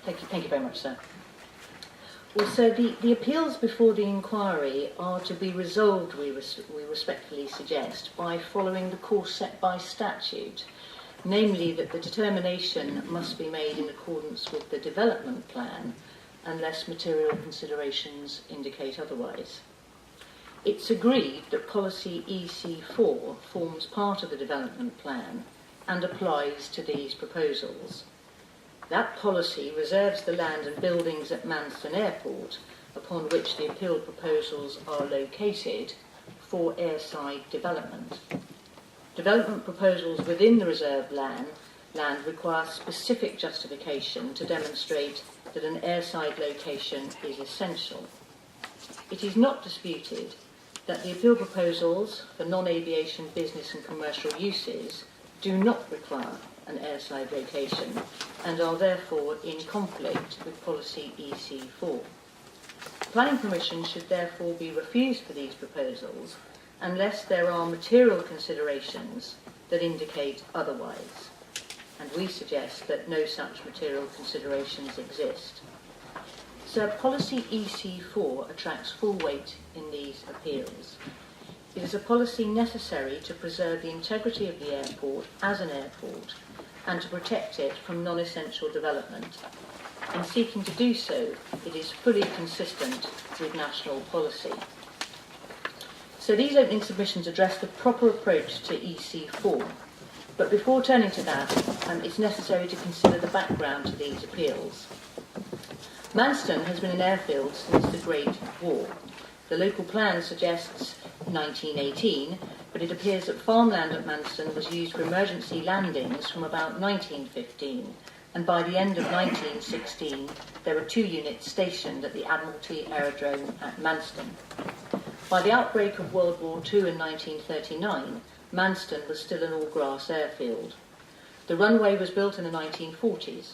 Thank you very much, sir. Well, so the appeals before the inquiry are to be resolved, we respectfully suggest, by following the course set by statute, namely that the determination must be made in accordance with the development plan unless material considerations indicate otherwise. It's agreed that policy EC4 forms part of the development plan and applies to these proposals. That policy reserves the land and buildings at Manston Airport, upon which the appealed proposals are located, for airside development. Development proposals within the reserved land require specific justification to demonstrate that an airside location is essential. It is not disputed that the appeal proposals for non-aviation business and commercial uses do not require an airside location and are therefore in conflict with policy EC4. Planning permission should therefore be refused for these proposals unless there are material considerations that indicate otherwise, and we suggest that no such material considerations exist. So policy EC4 attracts full weight in these appeals. It is a policy necessary to preserve the integrity of the airport as an airport and to protect it from non-essential development. In seeking to do so, it is fully consistent with national policy. So these opening submissions address the proper approach to EC4. But before turning to that, it's necessary to consider the background to these appeals. Manston has been an airfield since the Great War. The local plan suggests 1918, but it appears that farmland at Manston was used for emergency landings from about 1915, and by the end of 1916 there were 2 units stationed at the Admiralty Aerodrome at Manston. By the outbreak of World War II in 1939, Manston was still an all-grass airfield. The runway was built in the 1940s.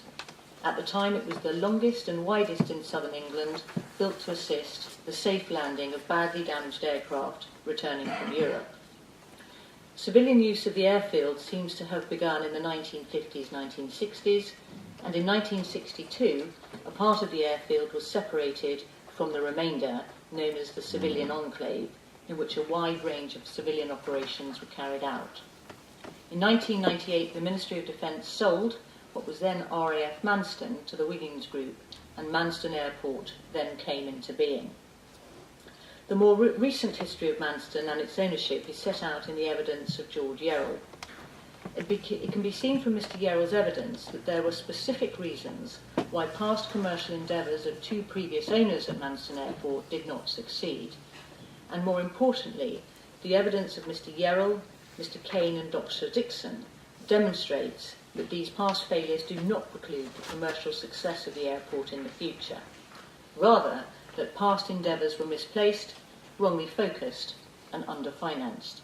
At the time it was the longest and widest in southern England, built to assist the safe landing of badly damaged aircraft returning from Europe. Civilian use of the airfield seems to have begun in the 1950s, 1960s, and in 1962 a part of the airfield was separated from the remainder, known as the Civilian Enclave, in which a wide range of civilian operations were carried out. In 1998 the Ministry of Defence sold what was then RAF Manston to the Wiggins Group, and Manston Airport then came into being. The more recent history of Manston and its ownership is set out in the evidence of George Yerrell. It can be seen from Mr. Yerrell's evidence that there were specific reasons why past commercial endeavours of 2 previous owners at Manston Airport did not succeed. And more importantly, the evidence of Mr. Yerrell, Mr. Kane and Dr. Dixon demonstrates that these past failures do not preclude the commercial success of the airport in the future. Rather, that past endeavours were misplaced, wrongly focused and under-financed.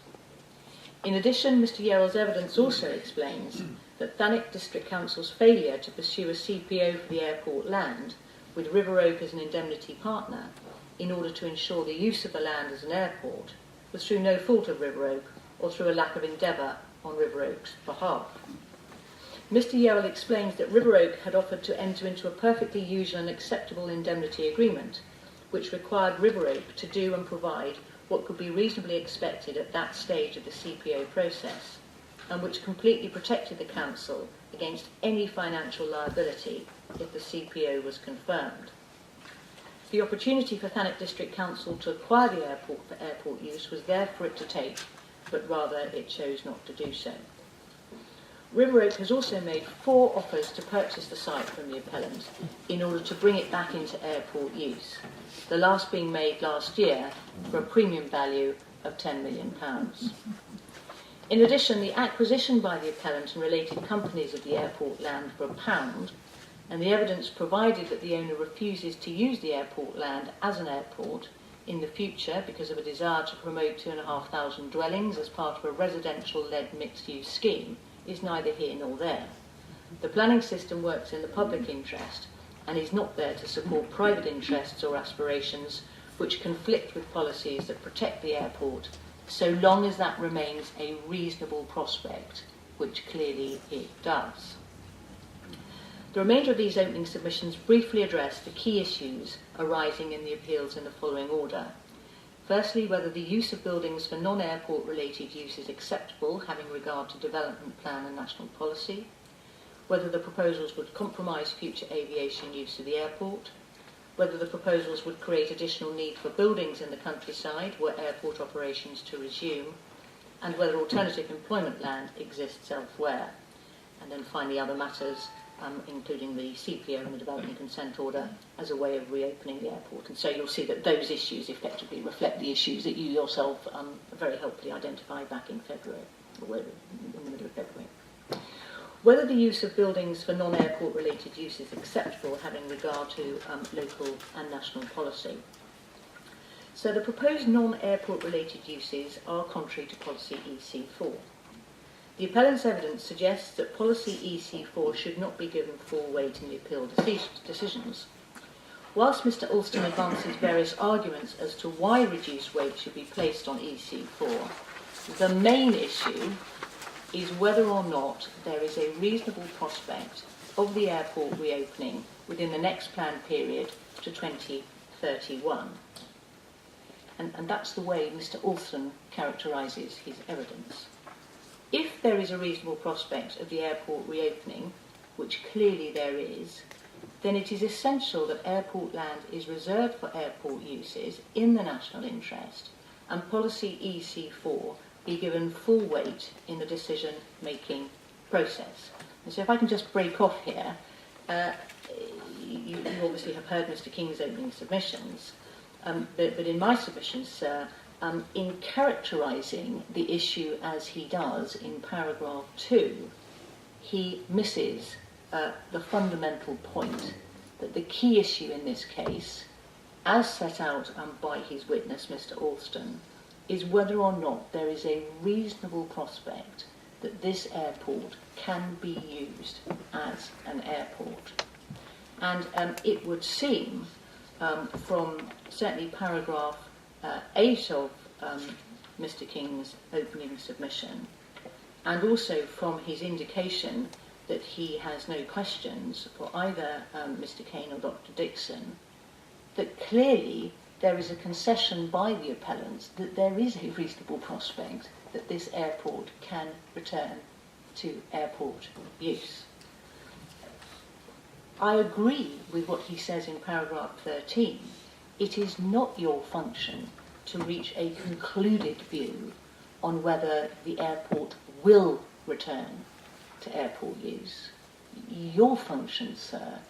In addition, Mr. Yerrell's evidence also explains that Thanet District Council's failure to pursue a CPO for the airport land, with River Oak as an indemnity partner, in order to ensure the use of the land as an airport, was through no fault of River Oak or through a lack of endeavour on River Oak's behalf. Mr. Yerrell explains that River Oak had offered to enter into a perfectly usual and acceptable indemnity agreement, which required River Oak to do and provide what could be reasonably expected at that stage of the CPO process, and which completely protected the Council against any financial liability if the CPO was confirmed. The opportunity for Thanet District Council to acquire the airport for airport use was there for it to take, but rather it chose not to do so. River Oak has also made 4 offers to purchase the site from the appellant in order to bring it back into airport use, the last being made last year for a premium value of £10 million. In addition, the acquisition by the appellant and related companies of the airport land for £1, and the evidence provided that the owner refuses to use the airport land as an airport in the future because of a desire to promote 2,500 dwellings as part of a residential-led mixed-use scheme, is neither here nor there. The planning system works in the public interest and is not there to support private interests or aspirations which conflict with policies that protect the airport, so long as that remains a reasonable prospect, which clearly it does. The remainder of these opening submissions briefly address the key issues arising in the appeals in the following order. Firstly, whether the use of buildings for non-airport related use is acceptable, having regard to development plan and national policy, whether the proposals would compromise future aviation use of the airport, whether the proposals would create additional need for buildings in the countryside were airport operations to resume, and whether alternative employment land exists elsewhere. And then finally other matters, including the CPO and the development consent order as a way of reopening the airport. And so you'll see that those issues effectively reflect the issues that you yourself very helpfully identified back in February, or in the middle of February. Whether the use of buildings for non-airport related use is acceptable, having regard to local and national policy. So the proposed non-airport related uses are contrary to policy EC4. The appellant's evidence suggests that policy EC4 should not be given full weight in the appeal decisions. Whilst Mr. Alston advances various arguments as to why reduced weight should be placed on EC4, the main issue is whether or not there is a reasonable prospect of the airport reopening within the next planned period to 2031. And that's the way Mr. Alston characterises his evidence. If there is a reasonable prospect of the airport reopening, which clearly there is, then it is essential that airport land is reserved for airport uses in the national interest, and policy EC4 be given full weight in the decision-making process. And so if I can just break off here, you obviously have heard Mr. King's opening submissions, but in my submissions, sir, in characterising the issue as he does in paragraph 2, he misses the fundamental point that the key issue in this case, as set out by his witness, Mr. Alston, is whether or not there is a reasonable prospect that this airport can be used as an airport. And it would seem from certainly paragraph 8 of Mr. King's opening submission, and also from his indication that he has no questions for either Mr. Kane or Dr. Dixon, that clearly there is a concession by the appellants that there is a reasonable prospect that this airport can return to airport use. I agree with what he says in paragraph 13. It is not your function to reach a concluded view on whether the airport will return to airport use. Your function, sir,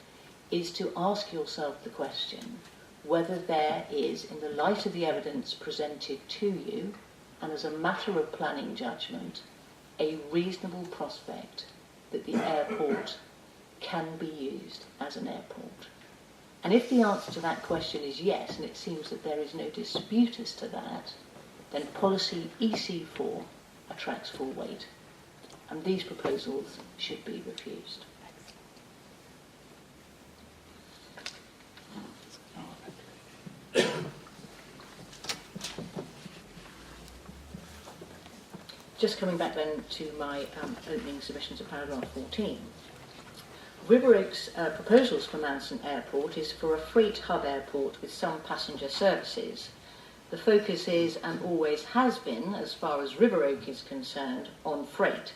is to ask yourself the question whether there is, in the light of the evidence presented to you, and as a matter of planning judgment, a reasonable prospect that the airport can be used as an airport. And if the answer to that question is yes, and it seems that there is no dispute as to that, then policy EC4 attracts full weight, and these proposals should be refused. Just coming back then to my opening submissions of paragraph 14. River Oaks' proposals for Manston Airport is for a freight hub airport with some passenger services. The focus is, and always has been, as far as River Oak is concerned, on freight.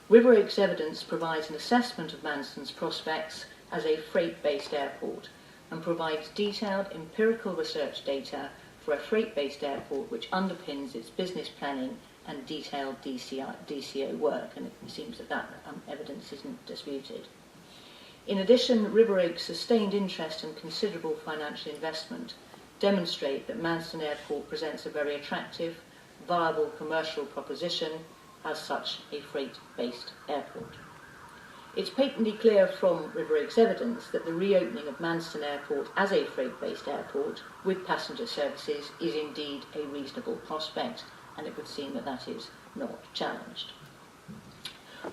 River Oaks' evidence provides an assessment of Manston's prospects as a freight-based airport and provides detailed empirical research data for a freight-based airport which underpins its business planning and detailed DCO work, and it seems that that evidence isn't disputed. In addition, River Oaks' sustained interest and considerable financial investment demonstrate that Manston Airport presents a very attractive, viable commercial proposition, as such a freight-based airport. It's patently clear from River Oaks' evidence that the reopening of Manston Airport as a freight-based airport with passenger services is indeed a reasonable prospect, and it would seem that that is not challenged.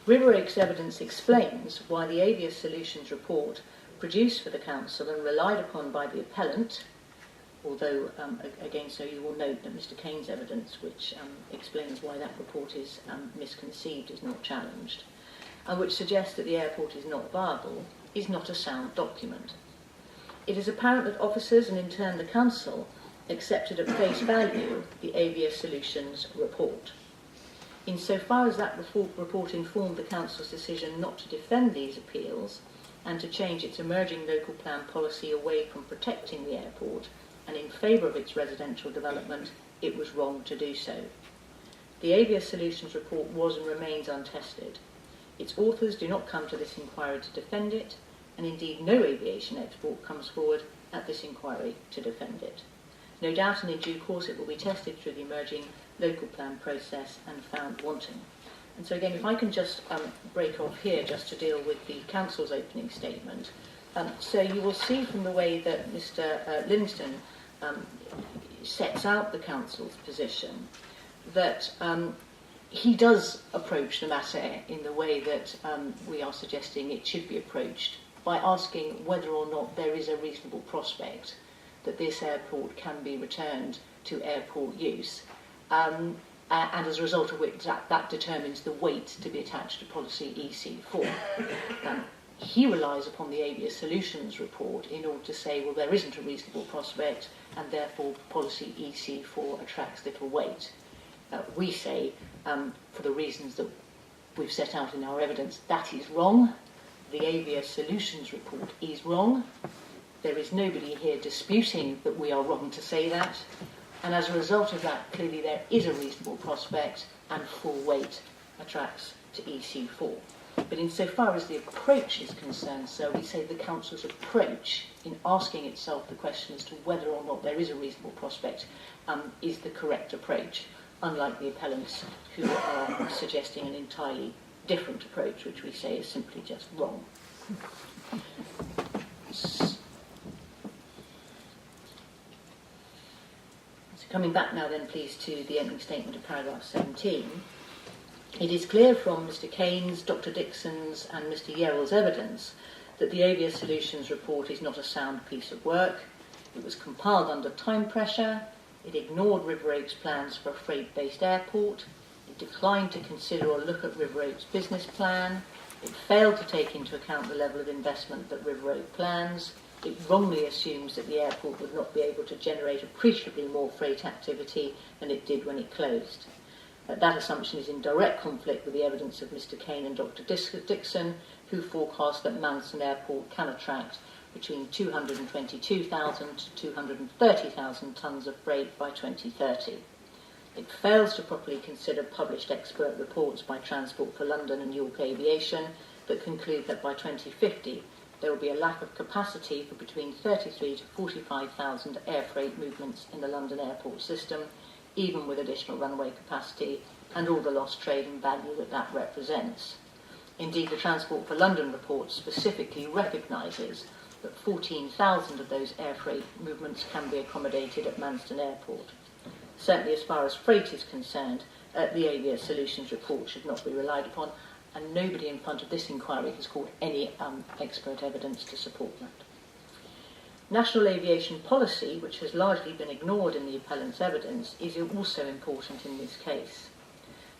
River Oaks' evidence explains why the Avius Solutions report produced for the Council and relied upon by the appellant, although, again, so you will note that Mr. Kane's evidence, which explains why that report is misconceived, is not challenged, and which suggests that the airport is not viable, is not a sound document. It is apparent that officers and in turn the Council accepted at face value the Avia Solutions report. Insofar as that report informed the Council's decision not to defend these appeals and to change its emerging local plan policy away from protecting the airport and in favour of its residential development, it was wrong to do so. The Avia Solutions report was and remains untested. Its authors do not come to this inquiry to defend it, and indeed no aviation expert comes forward at this inquiry to defend it. No doubt, and in due course, it will be tested through the emerging local plan process and found wanting. And so again, if I can just break off here just to deal with the Council's opening statement. So you will see from the way that Mr. Livingston sets out the Council's position that he does approach the matter in the way that we are suggesting it should be approached, by asking whether or not there is a reasonable prospect that this airport can be returned to airport use, and as a result of which that determines the weight to be attached to policy EC4. He relies upon the Avia Solutions report in order to say, well, there isn't a reasonable prospect, and therefore policy EC4 attracts little weight. We say, for the reasons that we've set out in our evidence, that is wrong. The Avia Solutions report is wrong. There is nobody here disputing that we are wrong to say that. And as a result of that, clearly there is a reasonable prospect and full weight attracts to EC4. But insofar as the approach is concerned, so we say the Council's approach in asking itself the question as to whether or not there is a reasonable prospect is the correct approach, unlike the appellants who are suggesting an entirely different approach, which we say is simply just wrong. So coming back now then, please, to the opening statement of paragraph 17, it is clear from Mr. Kane's, Dr. Dixon's and Mr. Yerrill's evidence that the Avia Solutions report is not a sound piece of work. It was compiled under time pressure. It ignored River Oaks' plans for a freight-based airport. It declined to consider or look at River Oaks' business plan. It failed to take into account the level of investment that River Oaks plans. It wrongly assumes that the airport would not be able to generate appreciably more freight activity than it did when it closed. That assumption is in direct conflict with the evidence of Mr. Kane and Dr. Dixon, who forecast that Manston Airport can attract between 222,000 to 230,000 tonnes of freight by 2030. It fails to properly consider published expert reports by Transport for London and York Aviation that conclude that by 2050 there will be a lack of capacity for between 33 to 45,000 air freight movements in the London airport system, even with additional runway capacity and all the lost trade and value that that represents. Indeed, the Transport for London report specifically recognises that 14,000 of those air freight movements can be accommodated at Manston Airport. Certainly as far as freight is concerned, the Avia Solutions report should not be relied upon, and nobody in front of this inquiry has called any expert evidence to support that. National aviation policy, which has largely been ignored in the appellant's evidence, is also important in this case.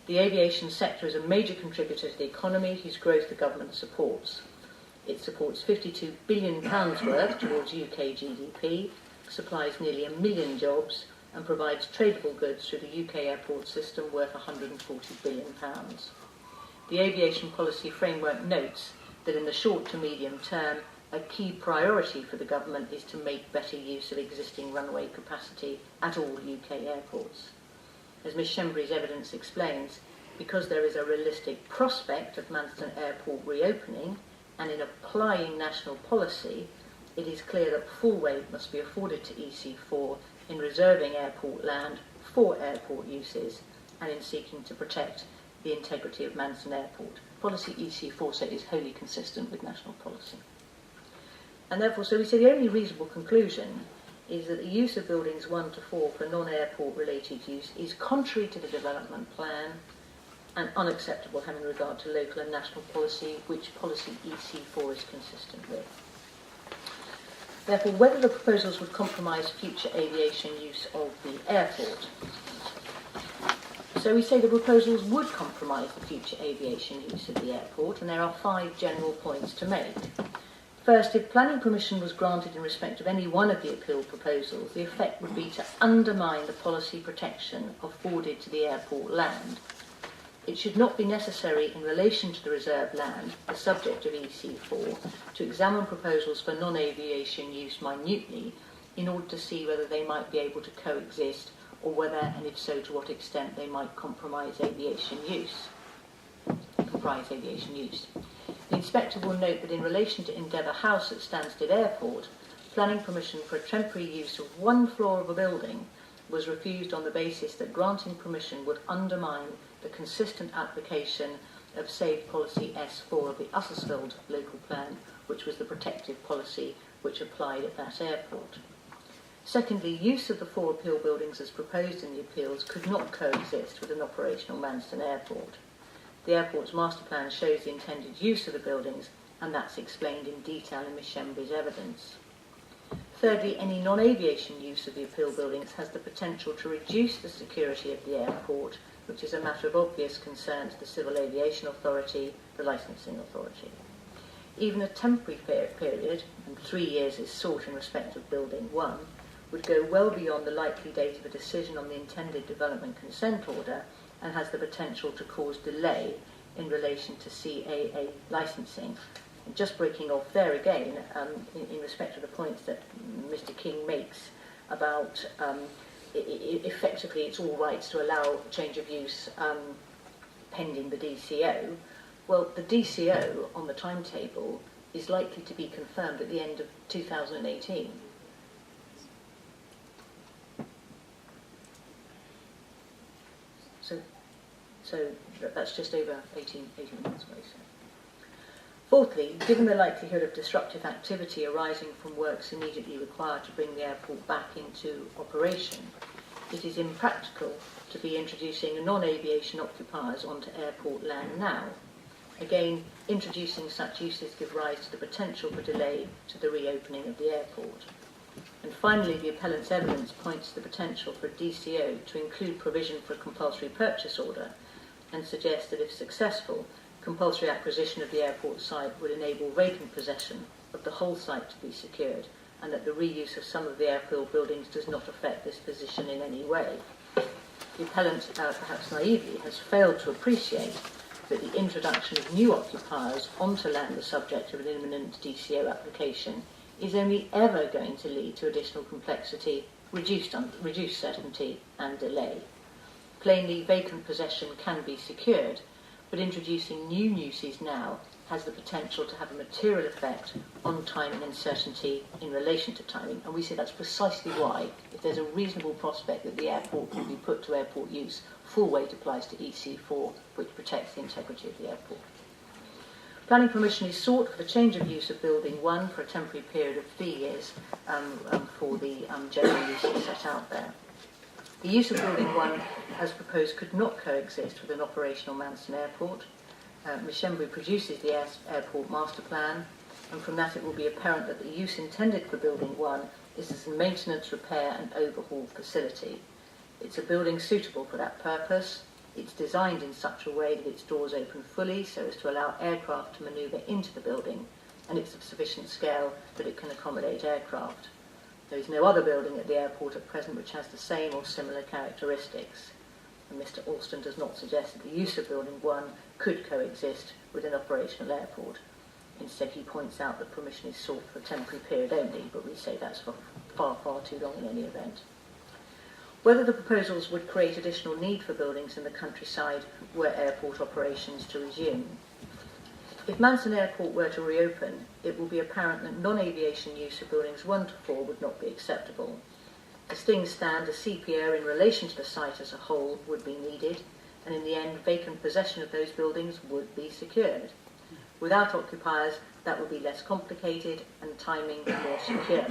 The aviation sector is a major contributor to the economy, whose growth the government supports. It supports £52 billion worth towards UK GDP, supplies nearly 1 million jobs, and provides tradable goods through the UK airport system worth £140 billion. The aviation policy framework notes that in the short to medium term, a key priority for the government is to make better use of existing runway capacity at all UK airports. As Ms Shembry's evidence explains, because there is a realistic prospect of Manston Airport reopening, and in applying national policy, it is clear that full weight must be afforded to EC4 in reserving airport land for airport uses and in seeking to protect the integrity of Manston Airport. Policy EC4 is wholly consistent with national policy. And therefore, so we say the only reasonable conclusion is that the use of buildings 1 to 4 for non-airport related use is contrary to the development plan and unacceptable having regard to local and national policy, which policy EC4 is consistent with. Therefore, whether the proposals would compromise future aviation use of the airport. So we say the proposals would compromise the future aviation use of the airport, and there are 5 general points to make. First, if planning permission was granted in respect of any one of the appeal proposals, the effect would be to undermine the policy protection afforded to the airport land. It should not be necessary in relation to the reserved land, the subject of EC4, to examine proposals for non-aviation use minutely in order to see whether they might be able to coexist, or whether, and if so, to what extent they might comprise aviation use. The inspector will note that in relation to Endeavour House at Stansted Airport, planning permission for a temporary use of one floor of a building was refused on the basis that granting permission would undermine the consistent application of Save Policy S4 of the Ussersfield local plan, which was the protective policy which applied at that airport. Secondly, use of the 4 appeal buildings as proposed in the appeals could not coexist with an operational Manston airport. The airport's master plan shows the intended use of the buildings, and that's explained in detail in Ms Shenbury's evidence. Thirdly, any non-aviation use of the appeal buildings has the potential to reduce the security of the airport, which is a matter of obvious concern to the Civil Aviation Authority, the Licensing Authority. Even a temporary period, and 3 years is sought in respect of Building 1, would go well beyond the likely date of a decision on the intended development consent order, and has the potential to cause delay in relation to CAA licensing. And just breaking off there again, in respect of the points that Mr King makes about effectively it's all right to allow change of use pending the DCO. Well, the DCO on the timetable is likely to be confirmed at the end of 2018. So that's just over 18 months away. So. Fourthly, given the likelihood of disruptive activity arising from works immediately required to bring the airport back into operation, it is impractical to be introducing non-aviation occupiers onto airport land now. Again, introducing such uses give rise to the potential for delay to the reopening of the airport. And finally, the appellant's evidence points to the potential for a DCO to include provision for a compulsory purchase order, and suggests that if successful, compulsory acquisition of the airport site would enable vacant possession of the whole site to be secured, and that the reuse of some of the airfield buildings does not affect this position in any way. The appellant, perhaps naively, has failed to appreciate that the introduction of new occupiers onto land the subject of an imminent DCO application is only ever going to lead to additional complexity, reduced certainty and delay. Plainly, vacant possession can be secured, but introducing new uses now has the potential to have a material effect on timing and certainty in relation to timing. And we say that's precisely why, if there's a reasonable prospect that the airport can be put to airport use, full weight applies to EC4, which protects the integrity of the airport. Planning permission is sought for the change of use of Building 1 for a temporary period of 3 years for the general uses set out there. The use of Building 1, as proposed, could not coexist with an operational Manston airport. Ms Shenbury produces the airport master plan, and from that it will be apparent that the use intended for Building 1 is as a maintenance, repair and overhaul facility. It's a building suitable for that purpose. It's designed in such a way that its doors open fully so as to allow aircraft to manoeuvre into the building, and it's of sufficient scale that it can accommodate aircraft. There is no other building at the airport at present which has the same or similar characteristics, and Mr Alston does not suggest that the use of Building 1 could coexist with an operational airport. Instead, he points out that permission is sought for a temporary period only, but we say that's for far, far too long in any event. Whether the proposals would create additional need for buildings in the countryside were airport operations to resume. If Manston Airport were to reopen, it will be apparent that non-aviation use of buildings 1 to 4 would not be acceptable. As things stand, a CPO in relation to the site as a whole would be needed, and in the end, vacant possession of those buildings would be secured. Without occupiers, that would be less complicated and timing more secure.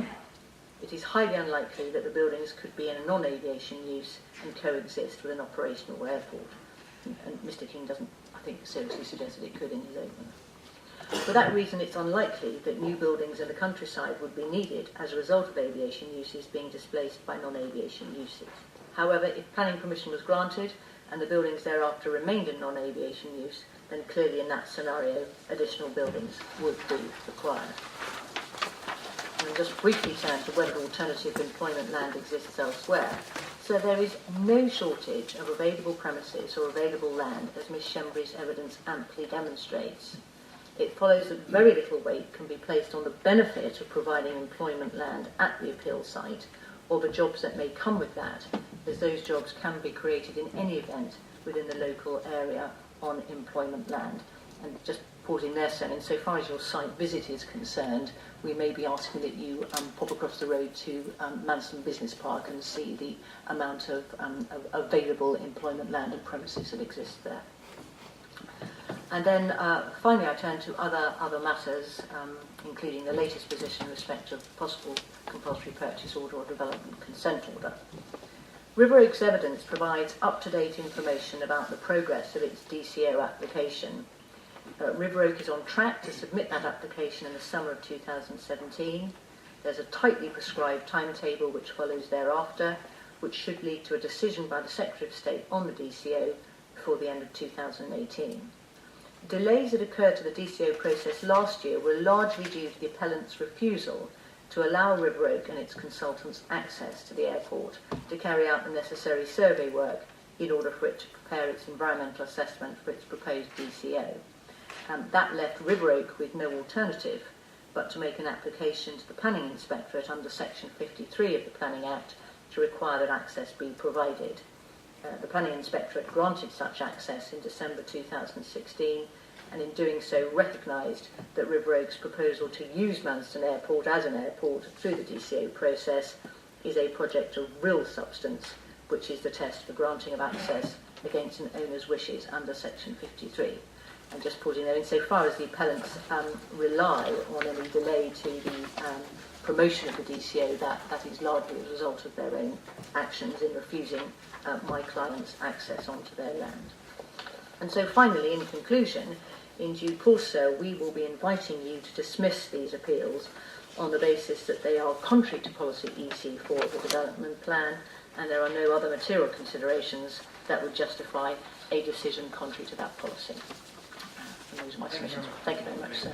It is highly unlikely that the buildings could be in a non-aviation use and coexist with an operational airport. And Mr King doesn't, I think, seriously suggest that it could in his opener. For that reason, it's unlikely that new buildings in the countryside would be needed as a result of aviation uses being displaced by non-aviation uses. However, if planning permission was granted and the buildings thereafter remained in non-aviation use, then clearly in that scenario additional buildings would be required. And just briefly turn to whether alternative employment land exists elsewhere. So there is no shortage of available premises or available land, as Ms Shembury's evidence amply demonstrates. It follows that very little weight can be placed on the benefit of providing employment land at the appeal site, or the jobs that may come with that, as those jobs can be created in any event within the local area on employment land. And just pausing there, so insofar as your site visit is concerned, we may be asking that you pop across the road to Manston Business Park and see the amount of available employment land and premises that exists there. And then finally I turn to other matters, including the latest position in respect of possible compulsory purchase order or development consent order. River Oaks evidence provides up-to-date information about the progress of its DCO application. River Oak is on track to submit that application in the summer of 2017. There's a tightly prescribed timetable which follows thereafter, which should lead to a decision by the Secretary of State on the DCO before the end of 2018. Delays that occurred to the DCO process last year were largely due to the appellant's refusal to allow River Oak and its consultants access to the airport to carry out the necessary survey work in order for it to prepare its environmental assessment for its proposed DCO. That left River Oak with no alternative but to make an application to the Planning Inspectorate under Section 53 of the Planning Act to require that access be provided. The Planning Inspectorate granted such access in December 2016, and in doing so recognised that River Oak's proposal to use Manston Airport as an airport through the DCO process is a project of real substance, which is the test for granting of access against an owner's wishes under Section 53. And just putting there, insofar as the appellants rely on any delay to the promotion of the DCO, that is largely as a result of their own actions in refusing my clients access onto their land. And so finally, in conclusion, in due course, sir, we will be inviting you to dismiss these appeals on the basis that they are contrary to policy EC4 of the development plan, and there are no other material considerations that would justify a decision contrary to that policy. And those are my submissions. Thank you very much, sir.